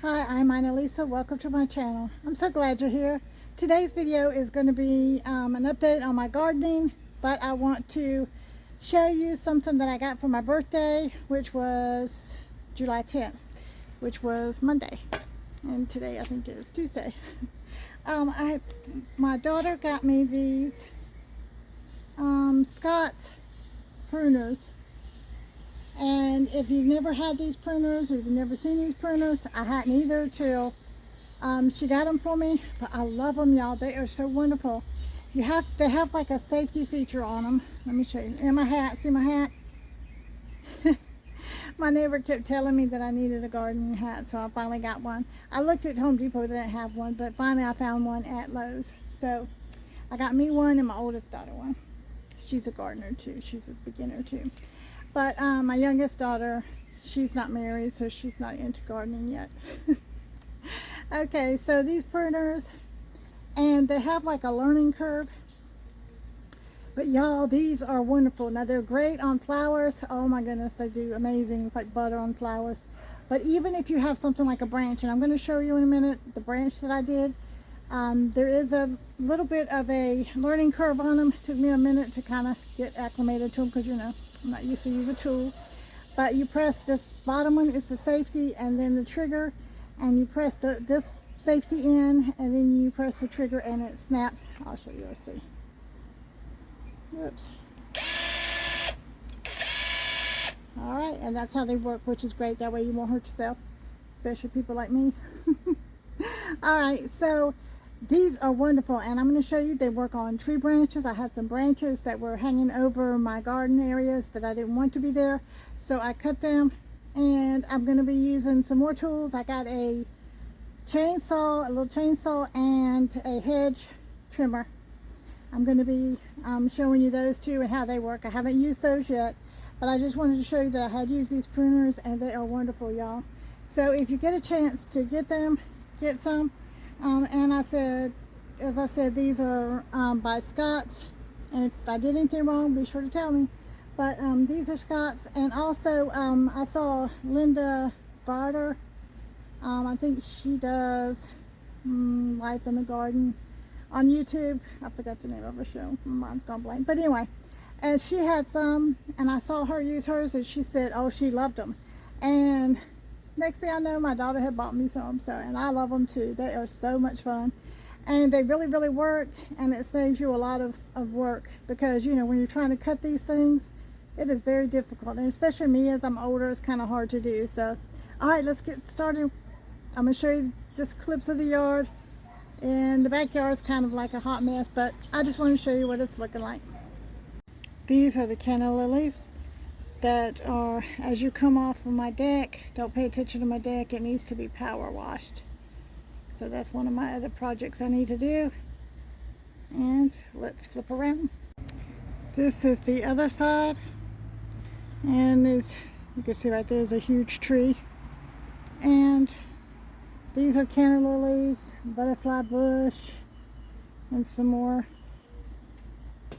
Hi, I'm Lisa. Welcome to my channel. I'm so glad you're here. Today's video is going to be an update on my gardening, but I want to show you something that I got for my birthday, which was July 10th, which was Monday, and today I think is Tuesday. My daughter got me these Scott's pruners. And if you've never had these pruners or you've never seen these pruners, I hadn't either till she got them for me. But I love them, y'all. They are so wonderful. They have like a safety feature on them. Let me show you. And my hat, see my hat? My neighbor kept telling me that I needed a gardening hat, so I finally got one. I looked at Home Depot, they didn't have one, but finally I found one at Lowe's. So I got me one and my oldest daughter one. She's a gardener too. She's a beginner too. But my youngest daughter, she's not married, so she's not into gardening yet. Okay, so these pruners, and they have like a learning curve. But y'all, these are wonderful. Now they're great on flowers. Oh my goodness, they do amazing. It's like butter on flowers. But even if you have something like a branch, and I'm going to show you in a minute the branch that I did. There is a little bit of a learning curve on them. It took me a minute to kind of get acclimated to them because, you know, I'm not used to using a tool. But you press this bottom one, it's the safety, and then the trigger, and you press this safety in, and then you press the trigger and it snaps. I'll show you, let's see. Oops. Alright, and that's how they work, which is great. That way you won't hurt yourself, especially people like me. Alright, so these are wonderful, and I'm going to show you they work on tree branches. I had some branches that were hanging over my garden areas that I didn't want to be there, so I cut them, and I'm going to be using some more tools. I got a chainsaw, a little chainsaw, and a hedge trimmer. I'm going to be showing you those two and how they work. I haven't used those yet, but I just wanted to show you that I had used these pruners, and they are wonderful, y'all. So if you get a chance to get them, get some. And as I said, these are by Scott's, and if I did anything wrong, be sure to tell me. But these are Scott's, and also I saw Linda Varder. I think she does Life in the Garden on YouTube. I forgot the name of her show. Mine's gone blank. But anyway, and she had some, and I saw her use hers, and she said, oh, she loved them. And next thing I know, my daughter had bought me some, and I love them too. They are so much fun, and they really, really work, and it saves you a lot of work, because, you know, when you're trying to cut these things, it is very difficult, and especially me, as I'm older, it's kind of hard to do. So, all right, let's get started. I'm going to show you just clips of the yard, and the backyard is kind of like a hot mess, but I just want to show you what it's looking like. These are the canna lilies that are, as you come off of my deck, don't pay attention to my deck, it needs to be power washed. So that's one of my other projects I need to do. And let's flip around. This is the other side, and as you can see right there is a huge tree, and these are canna lilies, butterfly bush, and some more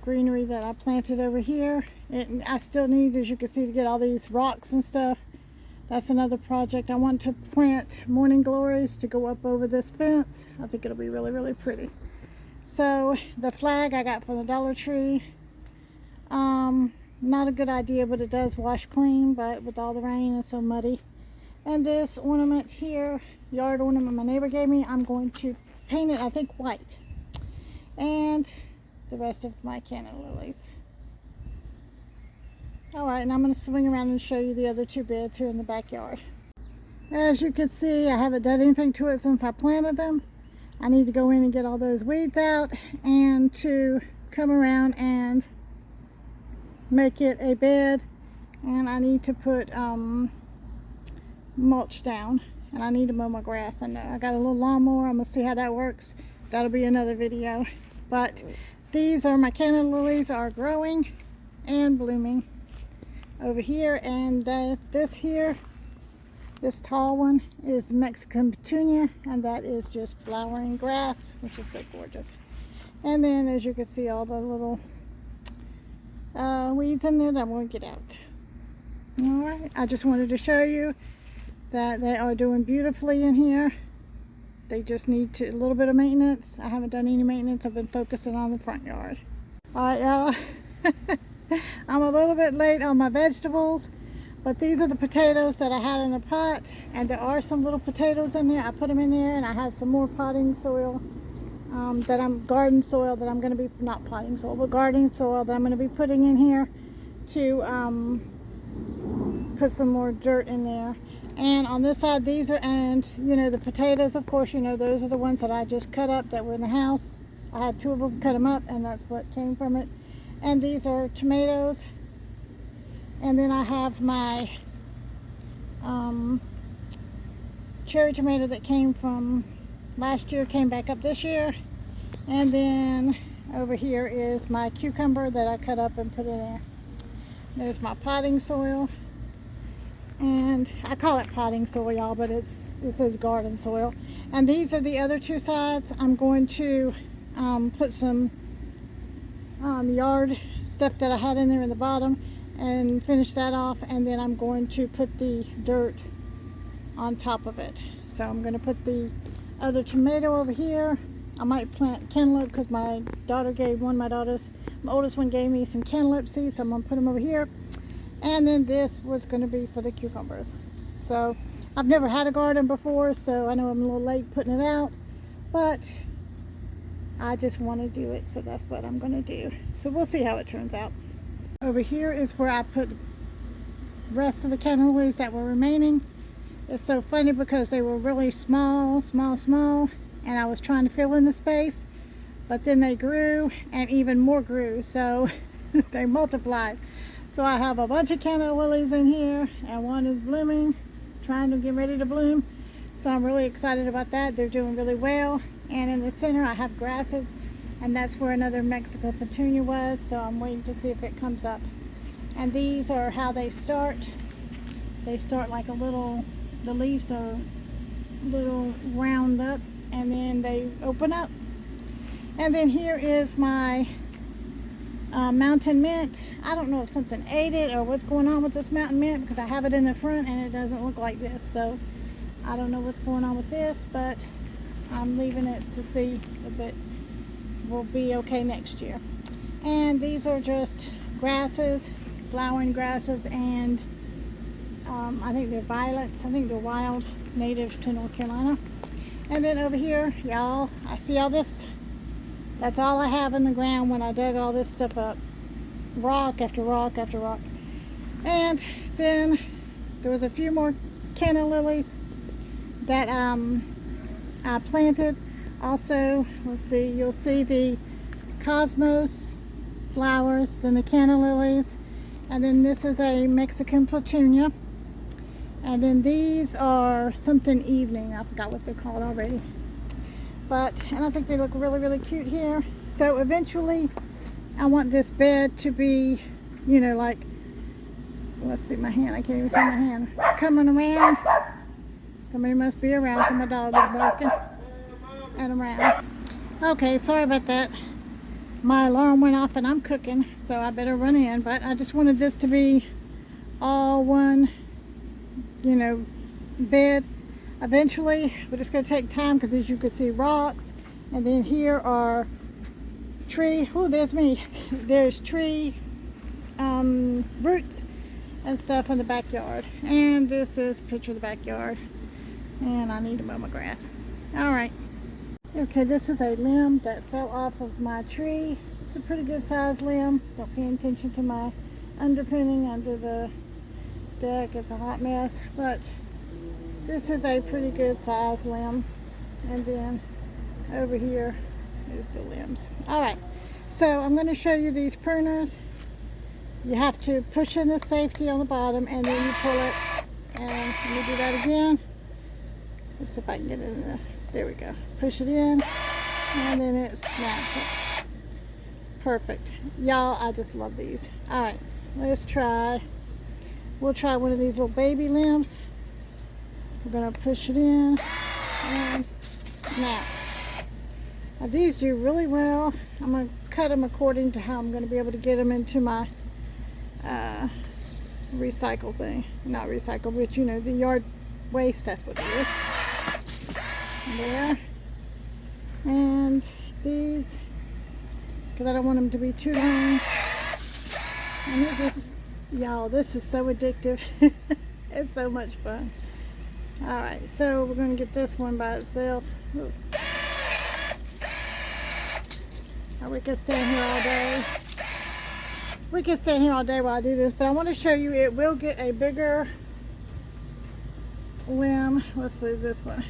greenery that I planted over here. I still need, as you can see, to get all these rocks and stuff. That's another project. I want to plant morning glories to go up over this fence. I think it'll be really, really pretty. So the flag I got from the Dollar Tree, not a good idea, but it does wash clean, but with all the rain it's so muddy. And this ornament here, yard ornament my neighbor gave me, I'm going to paint it, I think, white. And the rest of my canna lilies. Alright, and I'm going to swing around and show you the other two beds here in the backyard. As you can see, I haven't done anything to it since I planted them. I need to go in and get all those weeds out, and to come around and make it a bed, and I need to put mulch down, and I need to mow my grass. I know I got a little lawnmower. I'm going to see how that works. That'll be another video. But these are my canna lilies, are growing and blooming over here, and this here, this tall one, is Mexican petunia, and that is just flowering grass, which is so gorgeous. And then, as you can see, all the little weeds in there that I won't get out. All right, I just wanted to show you that they are doing beautifully in here. They just need a little bit of maintenance. I haven't done any maintenance. I've been focusing on the front yard. All right, y'all. I'm a little bit late on my vegetables, but these are the potatoes that I had in the pot, and there are some little potatoes in there. I put them in there, and I have some more potting soil garden soil that I'm going to be, not potting soil, but gardening soil that I'm going to be putting in here to put some more dirt in there. And on this side, these are, and you know, the potatoes, of course, you know, those are the ones that I just cut up that were in the house. I had 2 of them, cut them up, and that's what came from it. And these are tomatoes. And then I have my cherry tomato that came from last year, came back up this year. And then over here is my cucumber that I cut up and put in there. There's my potting soil. And I call it potting soil, y'all, but it says garden soil. And these are the other 2 sides. I'm going to put some yard stuff that I had in there in the bottom and finish that off, and then I'm going to put the dirt on top of it. So I'm going to put the other tomato over here. I might plant cantaloupe because my daughter gave my oldest one gave me some cantaloupe seeds, so I'm going to put them over here. And then this was going to be for the cucumbers. So I've never had a garden before, so I know I'm a little late putting it out, but I just want to do it, so that's what I'm going to do. So we'll see how it turns out. Over here is where I put the rest of the cantaloupes that were remaining. It's so funny because they were really small, and I was trying to fill in the space, but then they grew and even more grew, so they multiplied. So I have a bunch of canna lilies in here, and one is blooming, trying to get ready to bloom. So I'm really excited about that. They're doing really well. And in the center I have grasses, and that's where another Mexican petunia was, so I'm waiting to see if it comes up. And these are how they start. They start like the leaves are a little round up, and then they open up. And then here is my mountain mint. I don't know if something ate it or what's going on with this mountain mint, because I have it in the front and it doesn't look like this, so I don't know what's going on with this, but I'm leaving it to see if it will be okay next year. And these are just grasses, flowering grasses, and I think they're violets. I think they're wild, native to North Carolina. And then over here, y'all, I see all this. That's all I have in the ground when I dug all this stuff up. Rock after rock after rock. And then there was a few more canna lilies that I planted. Also, let's see, you'll see the cosmos flowers, then the canna lilies, and then this is a Mexican petunia. And then these are something evening. I forgot what they're called already. And I think they look really, really cute here. So eventually I want this bed to be, you know, like, let's see my hand, I can't even see my hand, coming around. Somebody must be around because my dog is barking and around. Okay, sorry about that. My alarm went off and I'm cooking, so I better run in. But I just wanted this to be all one, you know, bed. Eventually, but it's going to take time because, as you can see, rocks, and then here are tree. Oh, there's me. There's tree roots and stuff in the backyard. And this is a picture of the backyard. And I need to mow my grass. All right. Okay, this is a limb that fell off of my tree. It's a pretty good sized limb. Don't pay attention to my underpinning under the deck. It's a hot mess, but this is a pretty good sized limb. And then over here is the limbs. All right, so I'm going to show you these pruners. You have to push in the safety on the bottom, and then you pull it. And let me do that again. Let's see if I can get it in there. There we go. Push it in, and then it snaps it. It's perfect. Y'all, I just love these. All right, let's try. We'll try one of these little baby limbs. We're going to push it in and snap. Now these do really well. I'm going to cut them according to how I'm going to be able to get them into my recycle thing. Not recycle, but you know, the yard waist, that's what it is. There. And these, because I don't want them to be too long. And it just, y'all, this is so addictive. It's so much fun. Alright, so we're going to get this one by itself. Ooh. We can stand here all day. We can stand here all day while I do this, but I want to show you it will get a bigger limb. Let's leave this one.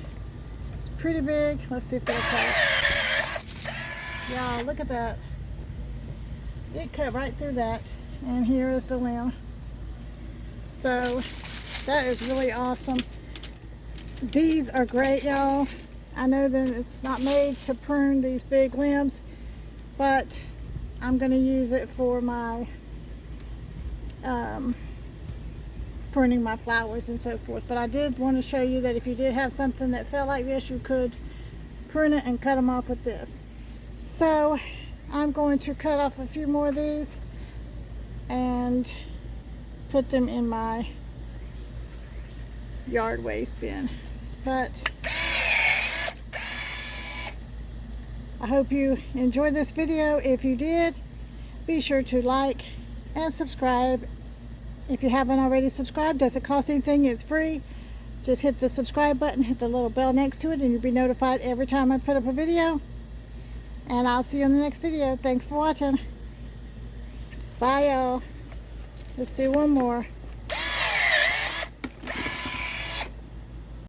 It's pretty big. Let's see if it'll cut. Y'all, look at that. It cut right through that. And here is the limb. So that is really awesome. These are great, y'all. I know that it's not made to prune these big limbs, but I'm going to use it for my pruning my flowers and so forth. But I did want to show you that if you did have something that felt like this, you could prune it and cut them off with this. So I'm going to cut off a few more of these and put them in my yard waste bin. But I hope you enjoyed this video. If you did, be sure to like and subscribe. If you haven't already subscribed, doesn't cost anything, it's free. Just hit the subscribe button, hit the little bell next to it, and you'll be notified every time I put up a video. And I'll see you in the next video. Thanks for watching. Bye, y'all. Let's do one more.